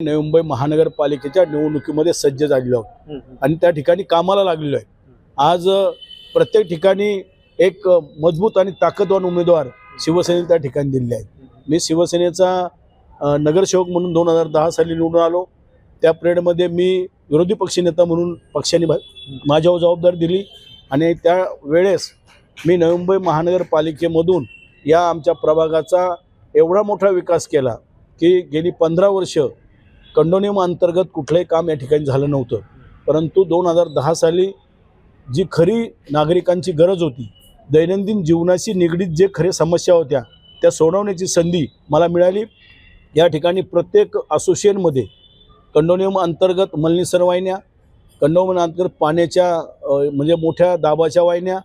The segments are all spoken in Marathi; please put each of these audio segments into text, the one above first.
नवी मुंबई महानगरपालिकेच्या निवडणुकीमध्ये सज्ज झालेलो आहोत आणि त्या ठिकाणी कामाला लागलेलो आहे। आज प्रत्येक ठिकाणी एक मजबूत आणि ताकदवान उमेदवार शिवसेनेने त्या ठिकाणी दिले आहेत। मी शिवसेनेचा नगरसेवक म्हणून 2010 साली निवडून आलो। त्या पिरियडमध्ये मी विरोधी पक्षनेता म्हणून पक्षाने माझ्यावर जबाबदारी दिली आणि त्या वेळेस मी नवी मुंबई महानगरपालिकेमधून या आमच्या प्रभागाचा एवढा मोठा विकास केला की गेली 15 वर्ष कंडोनियम अंतर्गत कुठलंही काम या ठिकाणी झालं नव्हतं। परंतु 2010 साली जी खरी नागरिकांची गरज होती, दैनंदिन जीवनाशी निगडीत जे खरे समस्या होत्या त्या सोडवण्याची संधी मला मिळाली। या ठिकाणी प्रत्येक असोसिएशनमध्ये कंडोनियम अंतर्गत मलनीसर वाहिन्या, कंडोनियम अंतर्गत पाण्याच्या म्हणजे मोठ्या दाबाच्या वाहिन्या,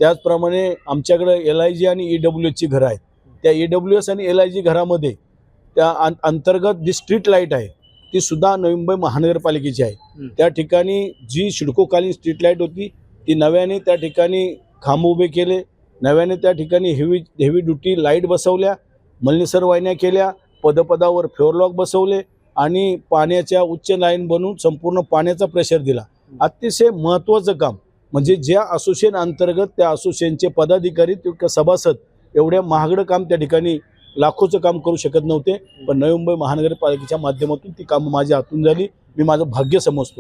त्याचप्रमाणे आमच्याकडे LIG आणि EWSची घरं आहेत। त्या EWS आणि LIG घरामध्ये त्या अंतर्गत जी स्ट्रीट लाईट आहे ती सुद्धा नवी मुंबई महानगरपालिकेची आहे। त्या ठिकाणी जी शिडकोकालीन स्ट्रीट लाईट होती ती नव्याने त्या ठिकाणी खांब उभे केले, नव्याने त्या ठिकाणी हेवी ड्युटी लाईट बसवल्या, मलनीसर वाहिन्या केल्या, पदपदावर फ्लोअरलॉक बसवले आणि पाण्याच्या उच्च लाईन बनवून संपूर्ण पाण्याचा प्रेशर दिला। अतिशय महत्त्वाचं काम म्हणजे ज्या असोसिएशन अंतर्गत त्या असोसिएशनचे पदाधिकारी किंवा सभासद एवढ्या महागडं काम त्या ठिकाणी लाखोचं काम करू शकत नव्हते, पण नवी मुंबई महानगरपालिकेच्या माध्यमातून ती कामं माझ्या हातून झाली। मी माझं भाग्य समजतो।